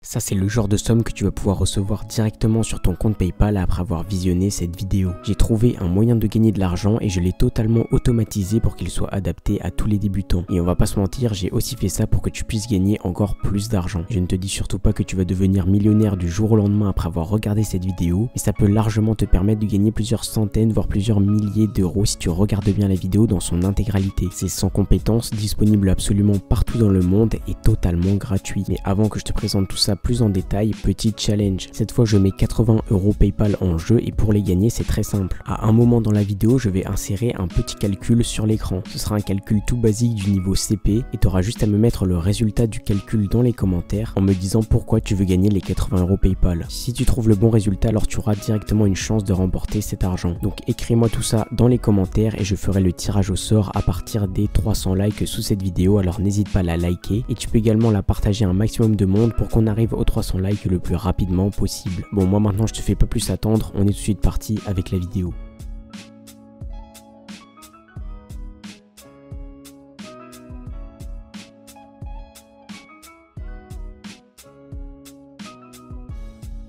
Ça, c'est le genre de somme que tu vas pouvoir recevoir directement sur ton compte PayPal après avoir visionné cette vidéo. J'ai trouvé un moyen de gagner de l'argent et je l'ai totalement automatisé pour qu'il soit adapté à tous les débutants. Et on va pas se mentir, j'ai aussi fait ça pour que tu puisses gagner encore plus d'argent. Je ne te dis surtout pas que tu vas devenir millionnaire du jour au lendemain après avoir regardé cette vidéo, mais ça peut largement te permettre de gagner plusieurs centaines voire plusieurs milliers d'euros si tu regardes bien la vidéo dans son intégralité. C'est sans compétences, disponible absolument partout dans le monde et totalement gratuit. Mais avant que je te présente tout ça plus en détail, petit challenge. Cette fois je mets 80 € PayPal en jeu et pour les gagner c'est très simple. À un moment dans la vidéo je vais insérer un petit calcul sur l'écran. Ce sera un calcul tout basique du niveau CP et tu auras juste à me mettre le résultat du calcul dans les commentaires en me disant pourquoi tu veux gagner les 80 € PayPal. Si tu trouves le bon résultat, alors tu auras directement une chance de remporter cet argent. Donc écris-moi tout ça dans les commentaires et je ferai le tirage au sort à partir des 300 likes sous cette vidéo, alors n'hésite pas à la liker et tu peux également la partager à un maximum de monde pour qu'on arrive aux 300 likes le plus rapidement possible. Bon, moi maintenant je te fais pas plus attendre, on est tout de suite parti avec la vidéo.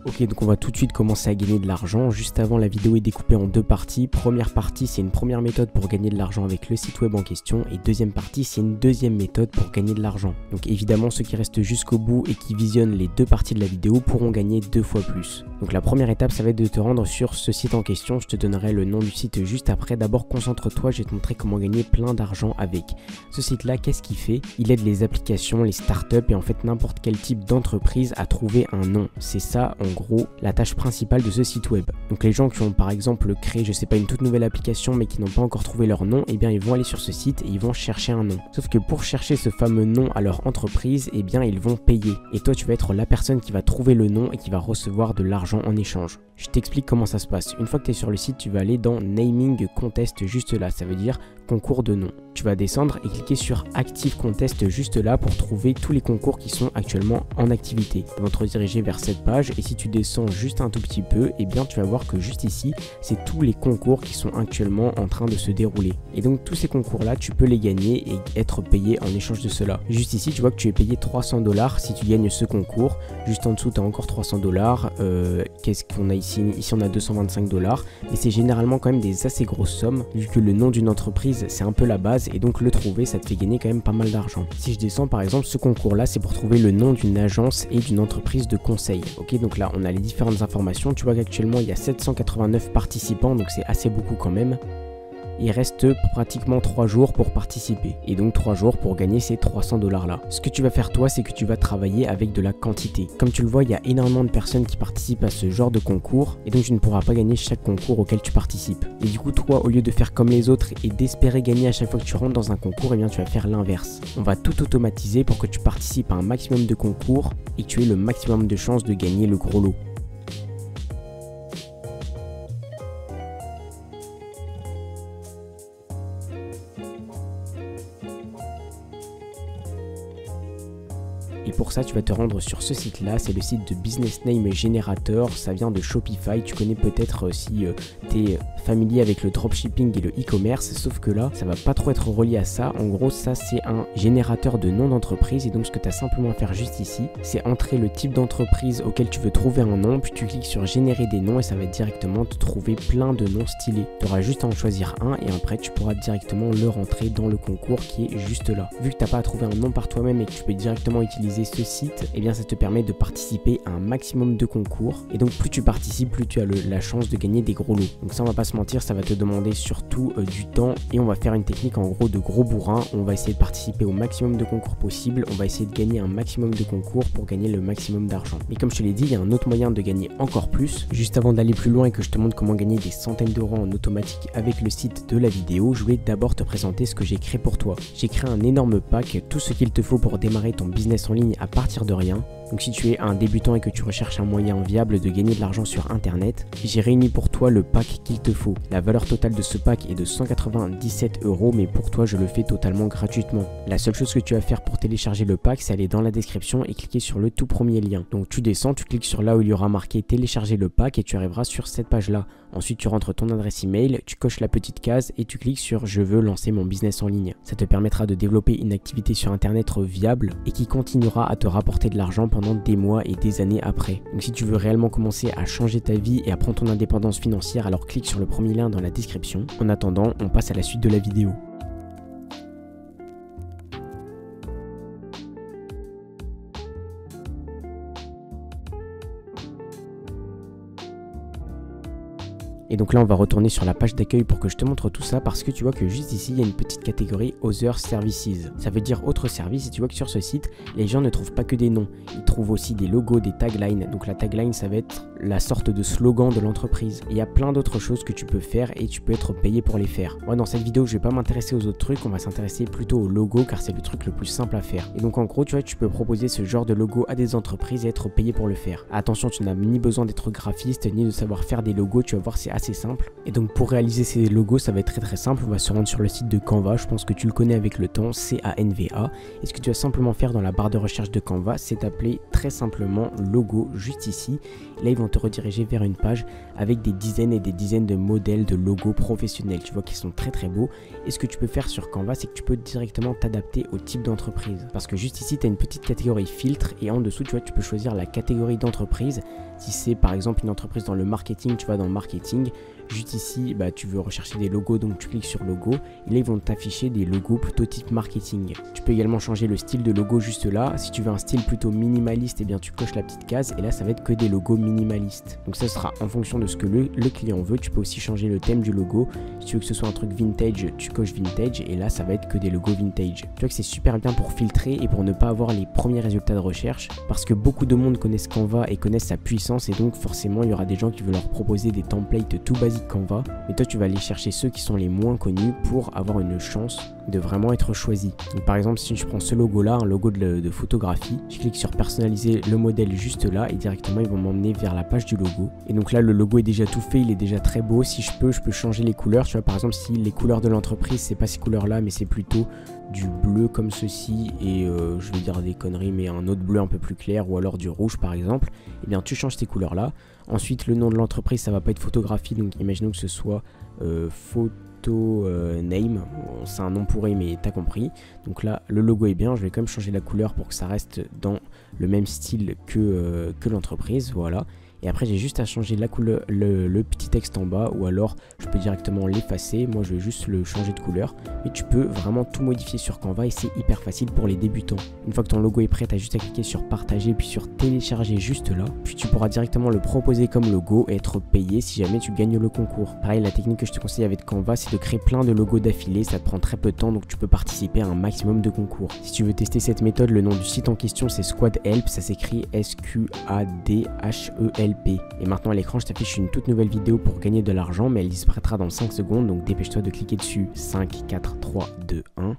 Ok, donc on va tout de suite commencer à gagner de l'argent. Juste avant, la vidéo est découpée en deux parties. Première partie, c'est une première méthode pour gagner de l'argent avec le site web en question. Et deuxième partie, c'est une deuxième méthode pour gagner de l'argent. Donc évidemment, ceux qui restent jusqu'au bout et qui visionnent les deux parties de la vidéo pourront gagner 2 fois plus. Donc la première étape, ça va être de te rendre sur ce site en question. Je te donnerai le nom du site juste après. D'abord, concentre-toi, je vais te montrer comment gagner plein d'argent avec. Ce site-là, qu'est-ce qu'il fait? Il aide les applications, les startups et en fait n'importe quel type d'entreprise à trouver un nom. C'est ça, en gros, la tâche principale de ce site web. Donc les gens qui ont par exemple créé, je sais pas, une toute nouvelle application mais qui n'ont pas encore trouvé leur nom, eh bien ils vont aller sur ce site et ils vont chercher un nom. Sauf que pour chercher ce fameux nom à leur entreprise, eh bien ils vont payer. Et toi tu vas être la personne qui va trouver le nom et qui va recevoir de l'argent en échange. Je t'explique comment ça se passe. Une fois que tu es sur le site, tu vas aller dans Naming Contest juste là, ça veut dire concours de nom. Tu vas descendre et cliquer sur Active Contest juste là pour trouver tous les concours qui sont actuellement en activité. Ils vont te rediriger vers cette page et si tu descends juste un tout petit peu, eh bien tu vas voir que juste ici, c'est tous les concours qui sont actuellement en train de se dérouler. Et donc tous ces concours là, tu peux les gagner et être payé en échange de cela. Juste ici, tu vois que tu es payé 300 $ si tu gagnes ce concours. Juste en dessous, tu as encore 300 $. Qu'est-ce qu'on a ici? Ici on a 225 $, mais c'est généralement quand même des assez grosses sommes vu que le nom d'une entreprise c'est un peu la base et donc le trouver ça te fait gagner quand même pas mal d'argent. Si je descends par exemple, ce concours là c'est pour trouver le nom d'une agence et d'une entreprise de conseil. Ok, donc là on a les différentes informations, tu vois qu'actuellement il y a 789 participants donc c'est assez beaucoup quand même. Il reste pratiquement 3 jours pour participer et donc 3 jours pour gagner ces 300 $ là. Ce que tu vas faire toi, c'est que tu vas travailler avec de la quantité. Comme tu le vois, il y a énormément de personnes qui participent à ce genre de concours et donc tu ne pourras pas gagner chaque concours auquel tu participes. Et du coup, toi, au lieu de faire comme les autres et d'espérer gagner à chaque fois que tu rentres dans un concours, eh bien tu vas faire l'inverse. On va tout automatiser pour que tu participes à un maximum de concours et que tu aies le maximum de chances de gagner le gros lot. Et pour ça, tu vas te rendre sur ce site-là, c'est le site de Business Name Generator, ça vient de Shopify. Tu connais peut-être si tu es familier avec le dropshipping et le e-commerce, sauf que là, ça va pas trop être relié à ça. En gros, ça c'est un générateur de noms d'entreprise et donc ce que tu as simplement à faire juste ici, c'est entrer le type d'entreprise auquel tu veux trouver un nom, puis tu cliques sur générer des noms et ça va directement te trouver plein de noms stylés. Tu auras juste à en choisir un et après tu pourras directement le rentrer dans le concours qui est juste là. Vu que tu n'as pas à trouver un nom par toi-même et que tu peux directement utiliser ce site, eh bien ça te permet de participer à un maximum de concours et donc plus tu participes, plus tu as la chance de gagner des gros lots. Donc ça on va pas se mentir, ça va te demander surtout du temps et on va faire une technique en gros de gros bourrin. On va essayer de participer au maximum de concours possible, on va essayer de gagner un maximum de concours pour gagner le maximum d'argent. Mais comme je te l'ai dit, il y a un autre moyen de gagner encore plus. Juste avant d'aller plus loin et que je te montre comment gagner des centaines d'euros en automatique avec le site de la vidéo, je voulais d'abord te présenter ce que j'ai créé pour toi. J'ai créé un énorme pack, tout ce qu'il te faut pour démarrer ton business en ligne à partir de rien. Donc si tu es un débutant et que tu recherches un moyen viable de gagner de l'argent sur internet, j'ai réuni pour toi le pack qu'il te faut. La valeur totale de ce pack est de 197 €, mais pour toi je le fais totalement gratuitement. La seule chose que tu as à faire pour télécharger le pack, c'est aller dans la description et cliquer sur le tout premier lien. Donc tu descends, tu cliques sur là où il y aura marqué télécharger le pack et tu arriveras sur cette page là. Ensuite tu rentres ton adresse email, tu coches la petite case et tu cliques sur je veux lancer mon business en ligne. Ça te permettra de développer une activité sur internet viable et qui continuera à te rapporter de l'argent pendant des mois et des années après. Donc si tu veux réellement commencer à changer ta vie et à prendre ton indépendance financière, alors clique sur le premier lien dans la description. En attendant, on passe à la suite de la vidéo. Et donc là on va retourner sur la page d'accueil pour que je te montre tout ça, parce que tu vois que juste ici il y a une petite catégorie Other Services. Ça veut dire autres services, et tu vois que sur ce site les gens ne trouvent pas que des noms, ils trouvent aussi des logos, des taglines. Donc la tagline ça va être la sorte de slogan de l'entreprise. Il y a plein d'autres choses que tu peux faire et tu peux être payé pour les faire. Moi dans cette vidéo je vais pas m'intéresser aux autres trucs, on va s'intéresser plutôt au logo car c'est le truc le plus simple à faire. Et donc en gros tu vois tu peux proposer ce genre de logo à des entreprises et être payé pour le faire. Attention, tu n'as ni besoin d'être graphiste ni de savoir faire des logos, tu vas voir c'est assez simple. Et donc pour réaliser ces logos ça va être très simple, on va se rendre sur le site de Canva, je pense que tu le connais avec le temps, Canva. Et ce que tu vas simplement faire dans la barre de recherche de Canva, c'est appeler très simplement logo juste ici. Et là ils vont te rediriger vers une page avec des dizaines et des dizaines de modèles de logos professionnels, tu vois qu'ils sont très beaux. Et ce que tu peux faire sur Canva, c'est que tu peux directement t'adapter au type d'entreprise, parce que juste ici tu as une petite catégorie filtre et en dessous tu vois tu peux choisir la catégorie d'entreprise. Si c'est par exemple une entreprise dans le marketing, tu vas dans marketing. Juste ici, bah, tu veux rechercher des logos, donc tu cliques sur logo et là ils vont t'afficher des logos plutôt type marketing. Tu peux également changer le style de logo juste là. Si tu veux un style plutôt minimaliste, et bien tu coches la petite case et là ça va être que des logos minimalistes. Donc ça sera en fonction de ce que le client veut. Tu peux aussi changer le thème du logo. Si tu veux que ce soit un truc vintage, tu coches vintage et là ça va être que des logos vintage. Tu vois que c'est super bien pour filtrer et pour ne pas avoir les premiers résultats de recherche, parce que beaucoup de monde connaissent Canva et connaissent sa puissance, et donc forcément il y aura des gens qui veulent leur proposer des templates tout basiques Canva, mais toi tu vas aller chercher ceux qui sont les moins connus pour avoir une chance de vraiment être choisi. Donc par exemple si je prends ce logo là, un logo de photographie, je clique sur personnaliser le modèle juste là et directement ils vont m'emmener vers la page du logo. Et donc là le logo est déjà tout fait, il est déjà très beau. Si je peux changer les couleurs, tu vois par exemple si les couleurs de l'entreprise c'est pas ces couleurs là mais c'est plutôt du bleu comme ceci et je vais dire des conneries mais un autre bleu un peu plus clair, ou alors du rouge par exemple, et bien tu changes ces couleurs là. Ensuite le nom de l'entreprise ça va pas être photographie, donc imaginons que ce soit photo name, c'est un nom pourri mais t'as compris. Donc là le logo est bien, je vais quand même changer la couleur pour que ça reste dans le même style que l'entreprise, voilà. Et après j'ai juste à changer la couleur, le petit texte en bas, ou alors je peux directement l'effacer. Moi je vais juste le changer de couleur, mais tu peux vraiment tout modifier sur Canva et c'est hyper facile pour les débutants. Une fois que ton logo est prêt, tu as juste à cliquer sur partager puis sur télécharger juste là, puis tu pourras directement le proposer comme logo et être payé si jamais tu gagnes le concours. Pareil, la technique que je te conseille avec Canva, c'est de créer plein de logos d'affilée, ça te prend très peu de temps, donc tu peux participer à un maximum de concours. Si tu veux tester cette méthode, le nom du site en question c'est Squad Help, ça s'écrit SQADHELP. Et maintenant à l'écran je t'affiche une toute nouvelle vidéo pour gagner de l'argent, mais elle disparaîtra dans 5 secondes, donc dépêche-toi de cliquer dessus. 5, 4, 3, 2, 1.